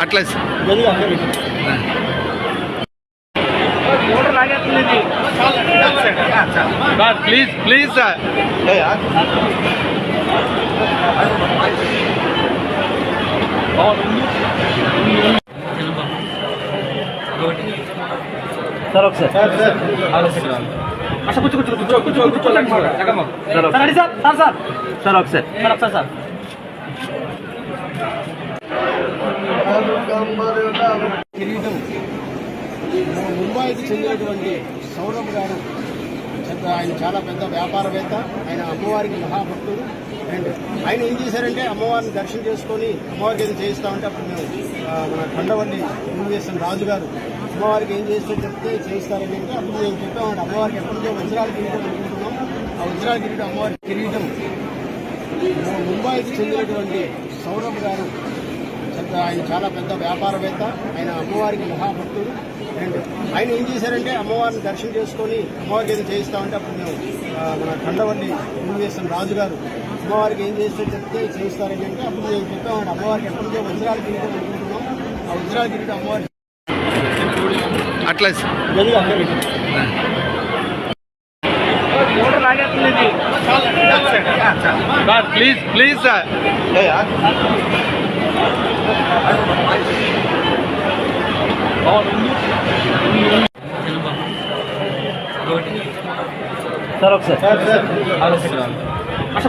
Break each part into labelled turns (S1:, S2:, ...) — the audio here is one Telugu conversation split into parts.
S1: అట్లా ప్లీజ్ ప్లీజ్ సార్
S2: సార్ ఒకసారి కూర్చో కూర్చో కూర్చో కూర్చో కూర్చో సార్ సార్ సార్ సార్ ఒకసారి సార్
S3: కిరీటం ముంబైకి చెందినటువంటి సౌరభ్ గారు ఆయన చాలా పెద్ద వ్యాపారవేత్త. ఆయన అమ్మవారికి మహాభక్తుడు. అండ్ ఆయన ఏం చేశారంటే అమ్మవారిని దర్శనం చేసుకొని అమ్మవారికి ఏదో చేయిస్తామంటే అప్పుడు మేము మన కొండవల్లి యూనివేషన్ రాజు గారు అమ్మవారికి ఏం చేస్తూ చెప్తే చేయిస్తారని అంటే అప్పుడు మేము చెప్పామంటే అమ్మవారికి ఎప్పటి నుంచో వజ్రాల కిరీటం అనుకుంటున్నాం. ఆ వజ్రాల కిరీటం అమ్మవారి కిరీటం ముంబైకి చెందినటువంటి సౌరభ్ గారు ఆయన చాలా పెద్ద వ్యాపారవేత్త. ఆయన అమ్మవారికి మహాభక్తుడు. అండ్ ఆయన ఏం చేశారంటే అమ్మవారిని దర్శనం చేసుకొని అమ్మవారికి ఏదో చేయిస్తామంటే అప్పుడు మేము మన కొండవల్లి యూనివేషన్ రాజు గారు అమ్మవారికి ఏం చేస్తూ చెప్తే చేయిస్తారని అంటే అప్పుడు మేము చెప్పామంటే అమ్మవారికి ఎప్పటి నుంచో వజ్రాల కిరీటం అనుకుంటున్నాం. ఆ వజ్రాల కిరీటం అమ్మవారి
S1: అట్లా ప్లీజ్ ప్లీజ్ సార్
S2: సార్ ఒకసారి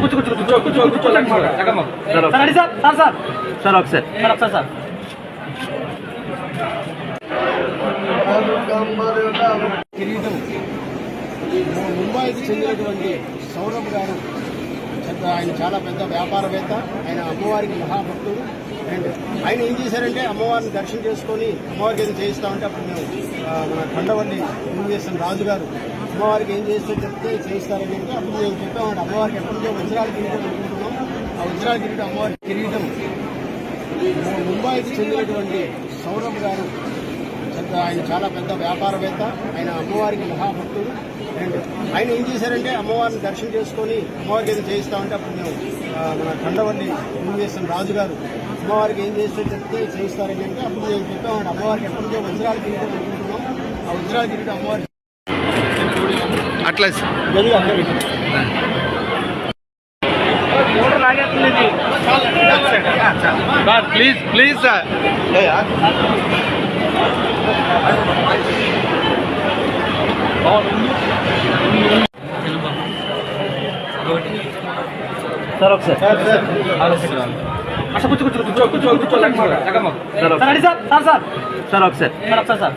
S2: కూర్చో కూర్చో కూర్చో కూర్చో కూర్చో సార్ సార్ సార్ ఒకసారి సార్
S3: కిరీటం ముంబైకి చెందినటువంటి సౌరభ్ గారు ఆయన చాలా పెద్ద వ్యాపారవేత్త. ఆయన అమ్మవారికి మహాభక్తుడు. అండ్ ఆయన ఏం చేశారంటే అమ్మవారిని దర్శనం చేసుకొని అమ్మవారికి ఏదో చేయిస్తామంటే అప్పుడు మేము మన కొండవల్లి యూనివేషన్ రాజు గారు అమ్మవారికి ఏం చేస్తూ చెప్తే చేయిస్తారని అంటే అప్పుడు మేము చెప్పామంటే అమ్మవారికి ఎప్పటి నుంచో వజ్రాల కిరీటం అనుకుంటున్నాం. ఆ వజ్రాల కిరీటం అమ్మవారి కిరీటం ముంబైకి చెందినటువంటి సౌరభ్ గారు ఆయన చాలా పెద్ద వ్యాపారవేత్త. ఆయన అమ్మవారికి మహాభక్తుడు. అండ్ ఆయన ఏం చేశారంటే అమ్మవారిని దర్శనం చేసుకొని అమ్మవారికి ఏదో చేయిస్తామంటే అప్పుడు మేము మన కొండవల్లి యూనివేషన్ రాజు గారు అమ్మవారికి ఏం చేస్తూ చెప్తే చేయిస్తారని అంటే అప్పుడు మేము చెప్పామంటే అమ్మవారికి ఎప్పటి నుంచో వజ్రాల కిరీటం అనుకుంటున్నాం. ఆ వజ్రాల కిరీటం అమ్మవారి
S1: అట్లా ప్లీజ్ ప్లీజ్ సార్
S2: సార్ ఒకసారి కూర్చో కూర్చో కూర్చో కూర్చో కూర్చో సార్ సార్ సార్ ఒకసారి సార్